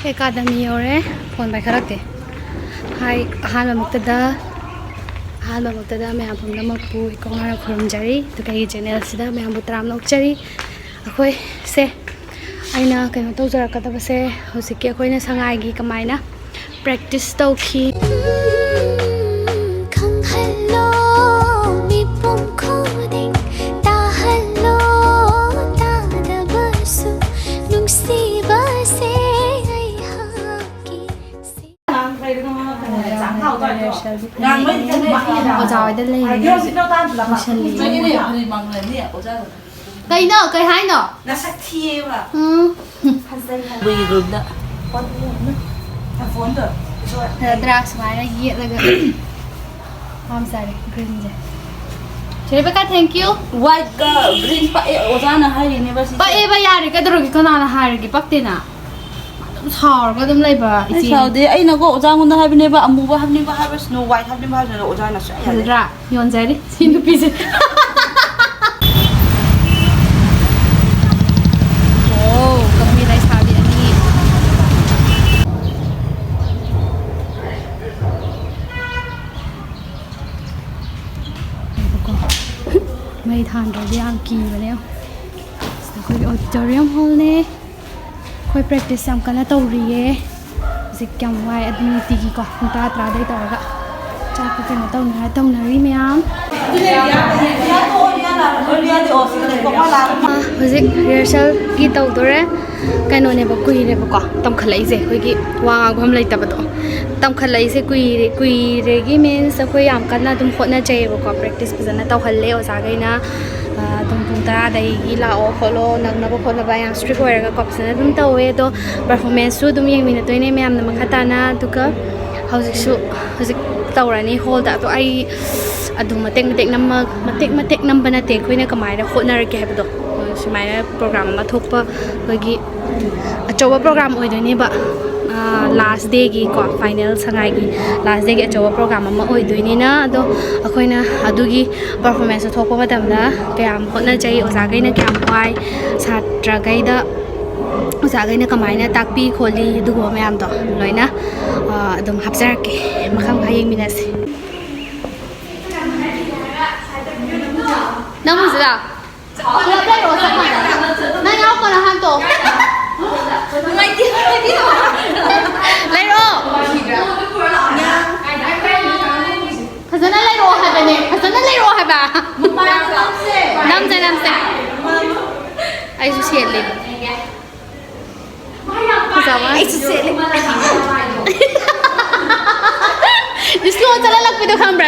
Academy yore phone by kharakte hai han muktada me apum na mapu ikongara khurum jari to kai channel sida me ambu tram nok chari akhoi se aina kaino to jara ka ta se hosiki akhoi na sangai gi kamaina practice to khi Ôi đây lên cây nọ cây hai nọ nó sắc thiêu à bây giờ đó thằng vốn được drugs mà nó gì là cái I'm sorry green vậy chị bé thank you white green pa ở ra là hai university ba e ba ya ri cái đồ cái con nào là hai cái bắc tên à thảo cái đâm lấy bà sao đấy ấy nó có ra con hai bên này bà amu bà hai bên bà hai bên snow white hai bên bà rồi ra là sẽ ra yon giải đi xin được pizza oh kami lại sao đi anh mấy thằng rồi đi ăn kỳ vậy nè sao cái auditorium hall nè khoi practice sam kana tawriye zikyam wai admi tigi ko ta tra dai tawga cha ko kana tawna ri myam hozik rehearsal gi tawdore kaino ne ba kui re ba ko tam khalai je khoi gi wa gham lai ta ba to tam khalai se kui re gi means khoi yam kana dum khotna chai ba ko practice bizana taw khalle o sa gaina tum pung tara dai gi la o kholo nak na ba khona ba yang strict hoira ga kopsana dum tawe to performance su dum yeng mina toine myam na makhata na tuka hozik tawrani hol da to ai adum matek nam bana te khoina kamai ra khotna ra ke habdo simai program ma thokpa hogi achowa program oidone ba last day gi ko final sangai gi last day gi achowa program ma oidone na ado akhoina adugi performance thokpa matamda kayam hotna chai oza gaina kyam wai satra gaida oza gaina kamaina takpi kholi dugo mayam to loina adum hapjarke makham khayeng minase namuzira Hãy subscribe cho kênh Ghiền Mì Gõ để không bỏ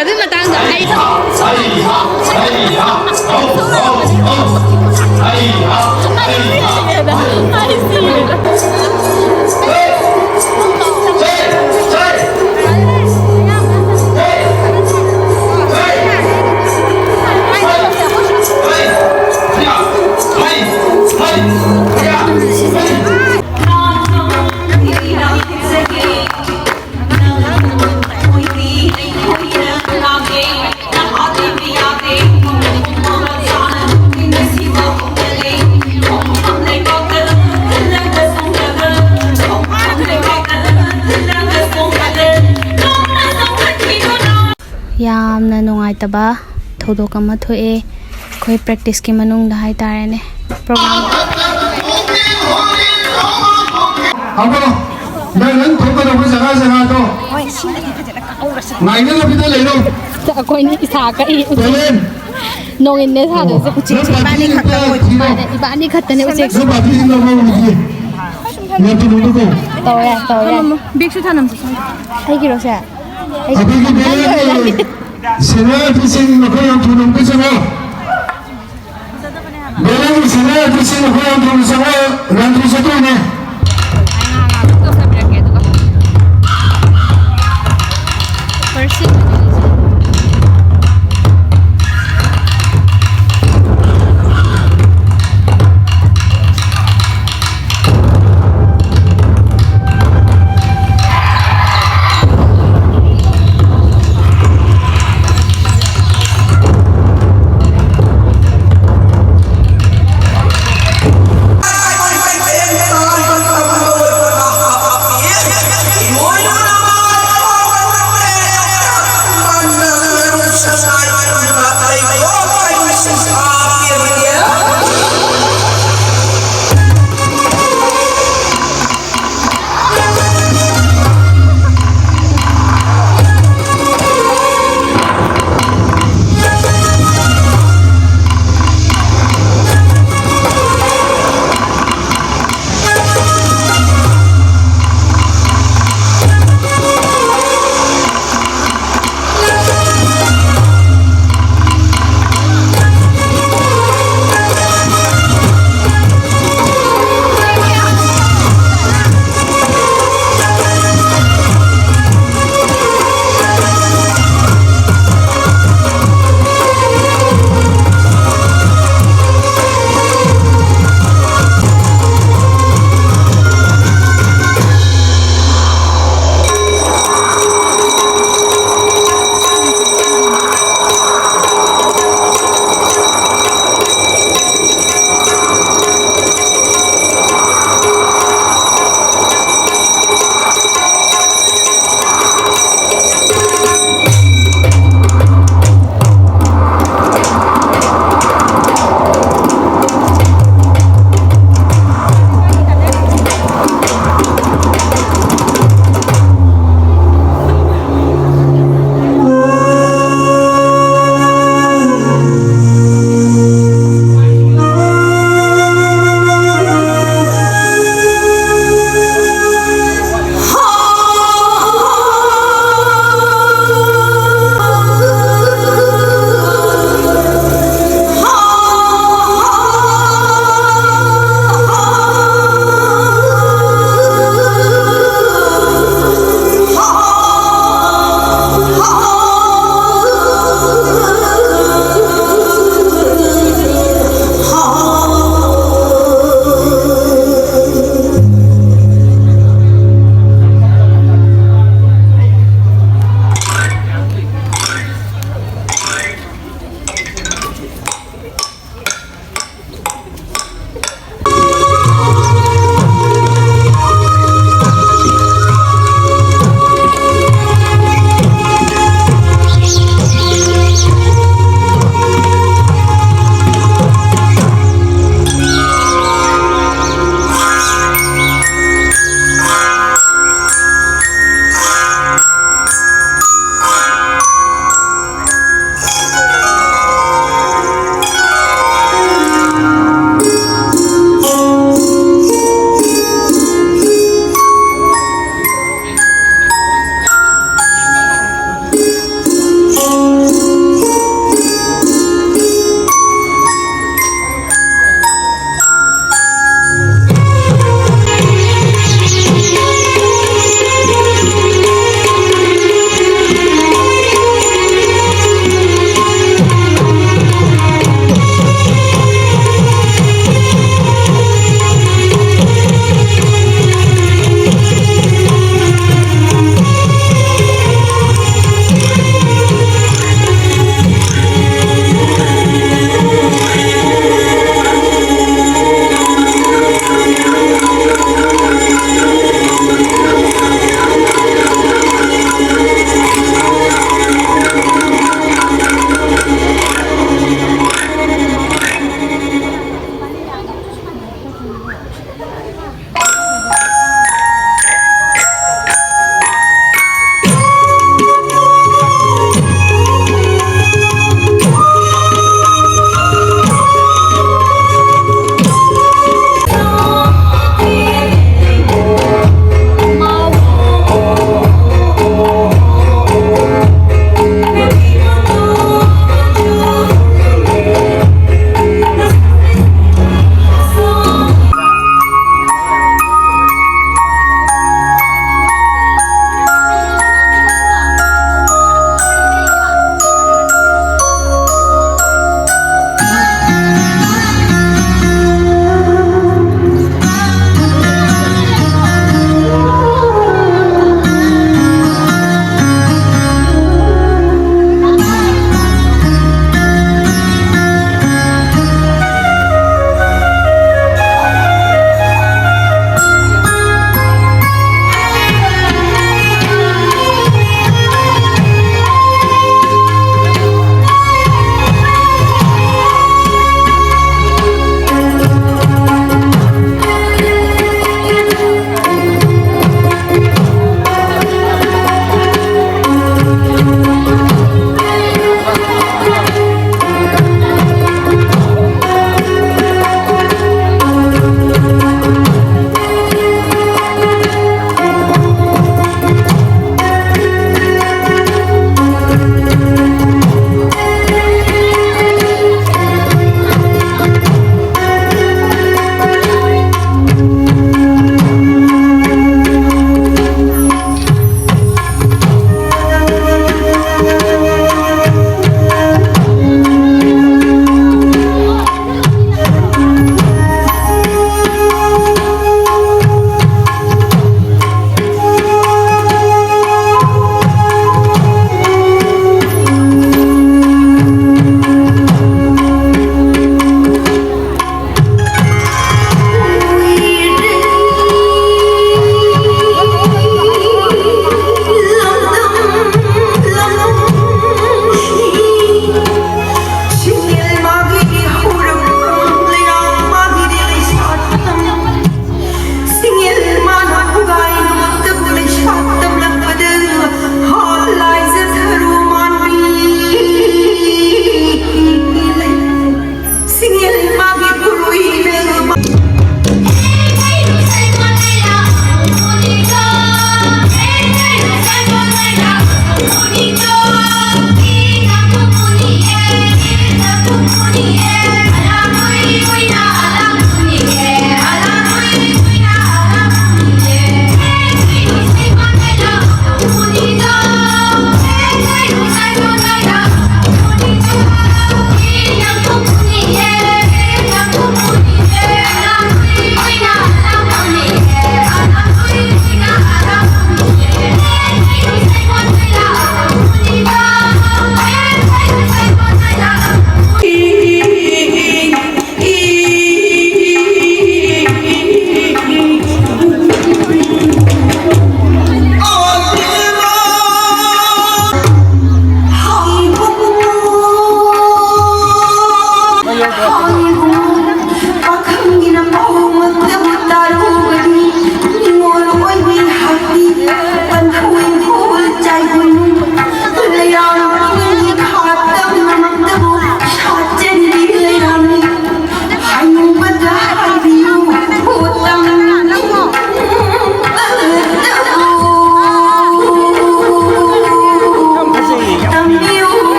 yamna nungai taba thodo kama thoe khoi practice ki manung da hai tare ne program abo nan thoka da jaga to oi sinda ki khajana ka aura sa nai na bi da leiro ta koi ni isa ka I no in ne sa do se kuchi ba ni khatta ba ni khatta ne use so ba bi no ma uri ne to no ko to ya big su thanam ai ki ro sa abi ki be sena tu sing no ko yang tu no ko sa Bela sena tu sing no ko yang tu sa ran tu sa to ne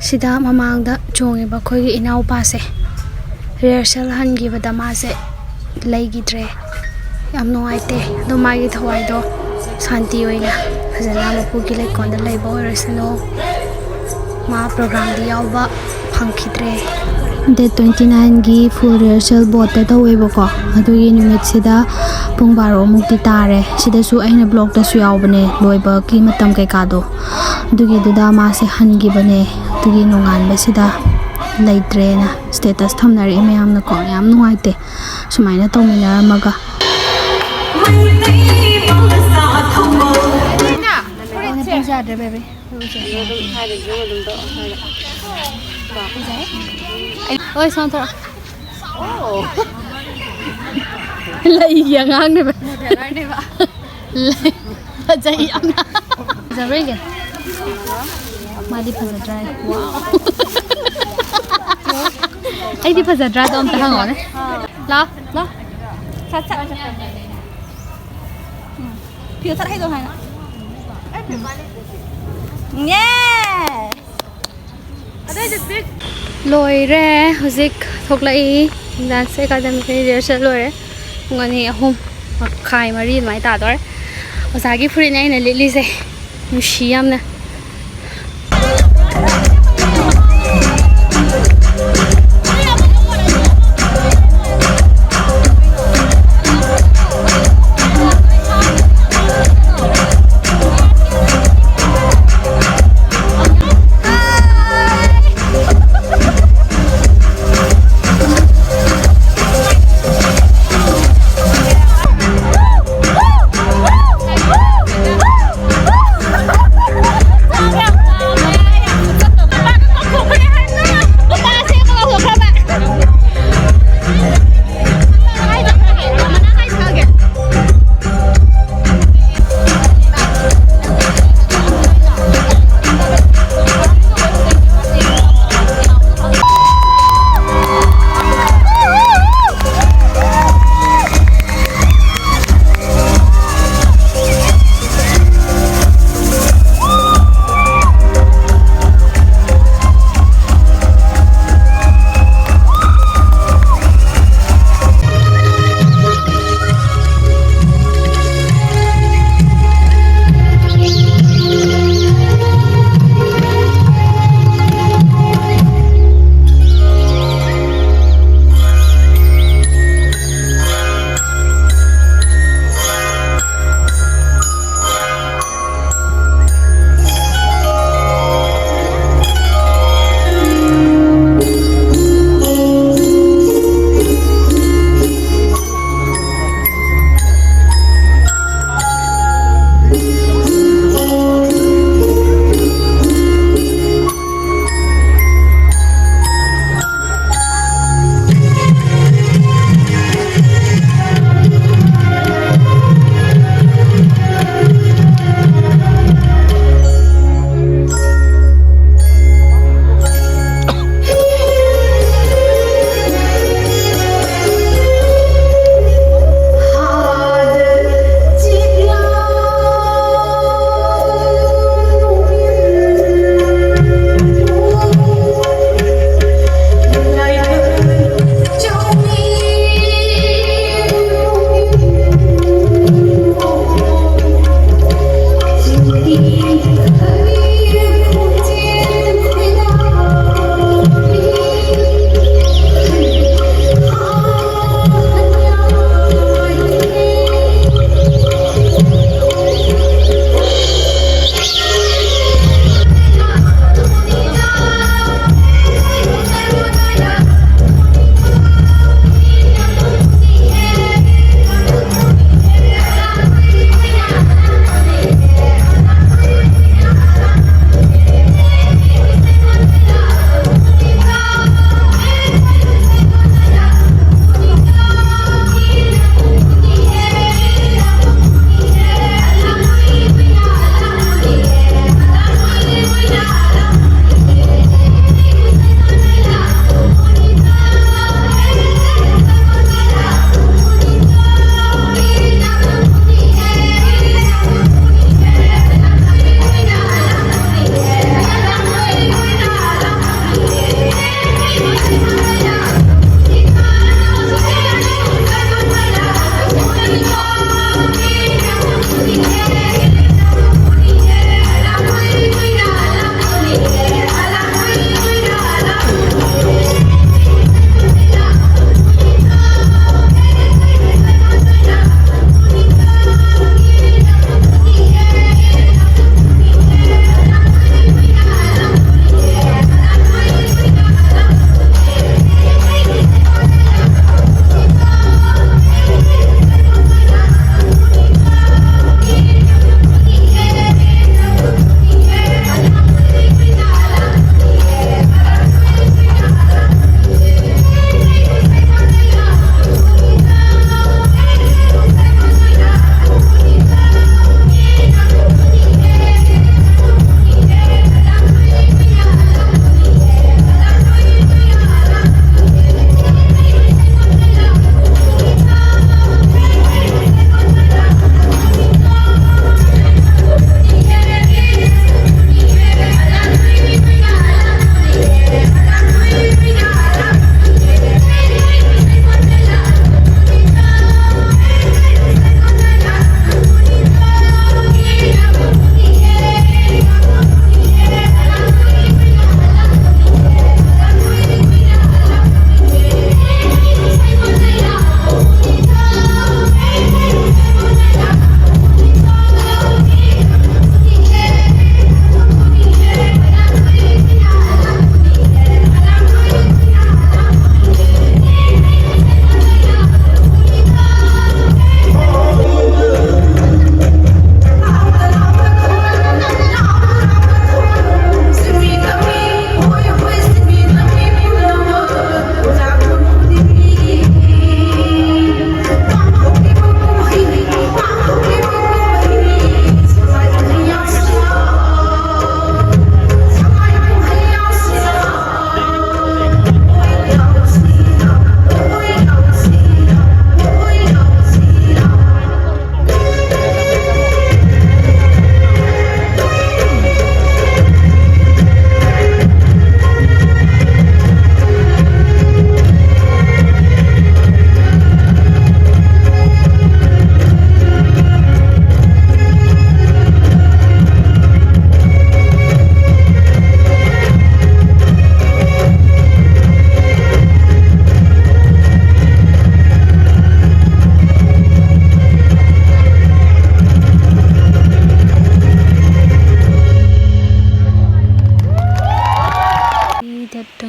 sida mamangda chongiba khoi inau pa se rehearsal hangibada ma se laigidre yam noaite do magi thawai do shanti oina fazana mapu gi lai konda lai bo resno ma program di yauba phangkhidre Day 29 gi full rehearsal board ta taweba ko adugi numit sida pung 12 mukti tare sida su aina blog ta su yaubane loiba ki matam kai ka do adugi duda ma se hangi bane adugi nongan ba sida laitre na status thamnari mayam na ko yam nuaite sumaina tawmina maga baby ôi sao thôi lại gì ngang này vậy lại chạy âm giờ rồi kìa mà đi phải dry wow ấy đi phải dry tao không ta ngon đấy lo sát sát phiêu sát hết rồi hả yeah lôi ra hozik thok lại dance academy cái rehearsal lôi ra ngon này hôm mặc khai mà đi máy tả đó ở giá cái free này là lili gì nó xiêm nè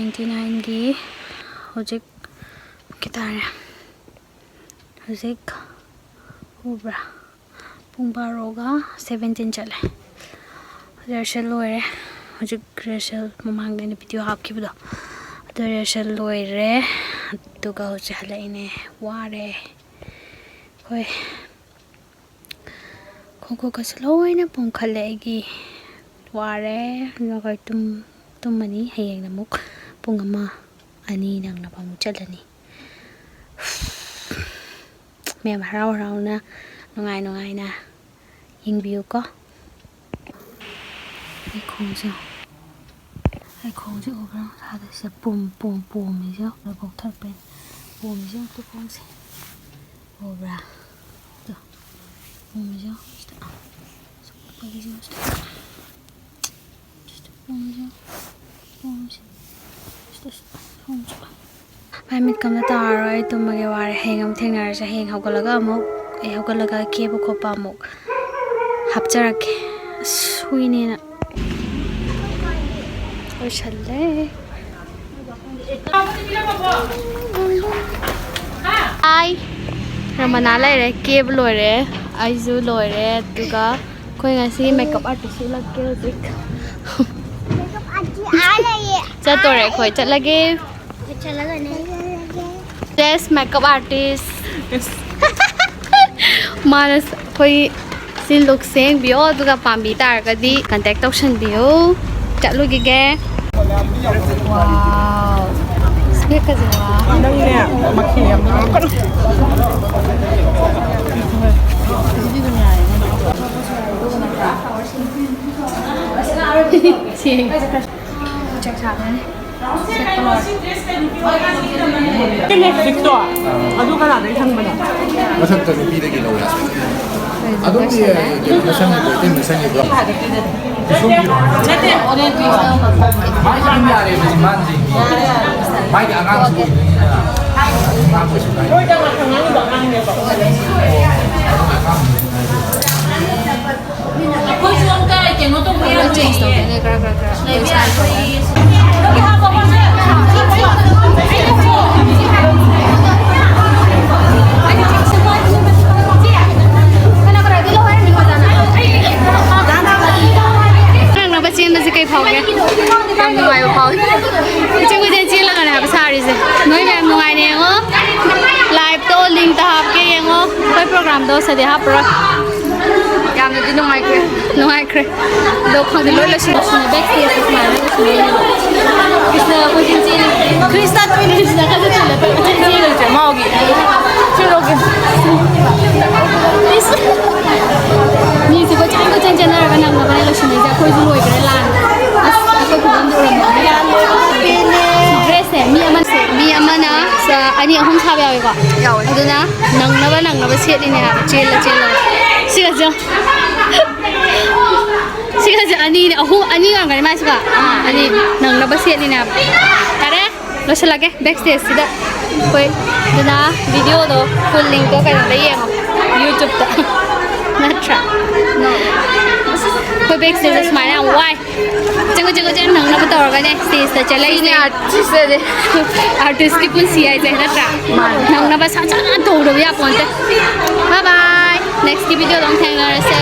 29 gi hojik kitare hojik ubra pung baroga 17 chale rehearsal loire hojik rehearsal mamang deni video hapkibdo rehearsal loire tuga hojik halaine ware koi koko kasloina pung khalegi ware nagai tum mani hayeng namuk pung ama ani nang na pamu chalani me harau na nungai na yengbiyu ko ai khong jo obra hada se pum mi jo na bok thar pe pum jo tu khong se obra to pum jo sta so pagi jo sta pum jo sta pum jo mai mit kam ta roi tum mage war hengam thengnar ja heng hawgalaga amuk hawgalaga ke bu khopa amuk hapcharak suine na oi challe ai ramana lai re ke bu lore ai zu lore tuga koi ngasi makeup artist lagge dik makeup artist ala ye chatore koi chalage yes makeup artist manas koi sin look seng bio tuga pambi tar gadi contact option bio chatlu gi ge wow speak ka jawa Nang ne makhiyam ko. Sim. Check out ne. Kene fikto. Adu kana dai thangmana. Masakta nupi lau la adum ni masang ko tin masang ko Chete oren bi mai jam ya re man ji mai ga ngang su Oi da ma thang ngang ba ngang ne ba. koi chuan ka ke no to Kira change to ne kara Bacin masih kayak pau ya, kamu nungai pau. Cuma dia cilik kan apa sehari sih. Noi memang nungai nih ngo, live to link tahap ke yang ngo, koi program to sedih hap pro. Yang nanti nungai kre. Dok kau di luar lesung backstage semua lesung. Kisah aku cincin, Krista tuh ini sudah kasih cincin, cincin aja mau gitu. Cilogi. Ni sih kau cincin nara kan nama kan lesung aja koi dulu ikut lan. Aku bukan dulu dress mi amana sa ani ahum sabi awe ko. Ado na nang naba set ini ha cel. Siga ani ngang ngani mas ka. Ani nang naba set ini ha. Are lo lagi backstage sida koi dana video do full link to kai da yeng YouTube ta. Natra. No. Koi backstage smile na why? Jangan nang naba tor ka ne stage ta chalai ne artist de artist ki pun si ai na tra. Nang naba sa to do ya ponte. Bye bye. Next video dong thang na se.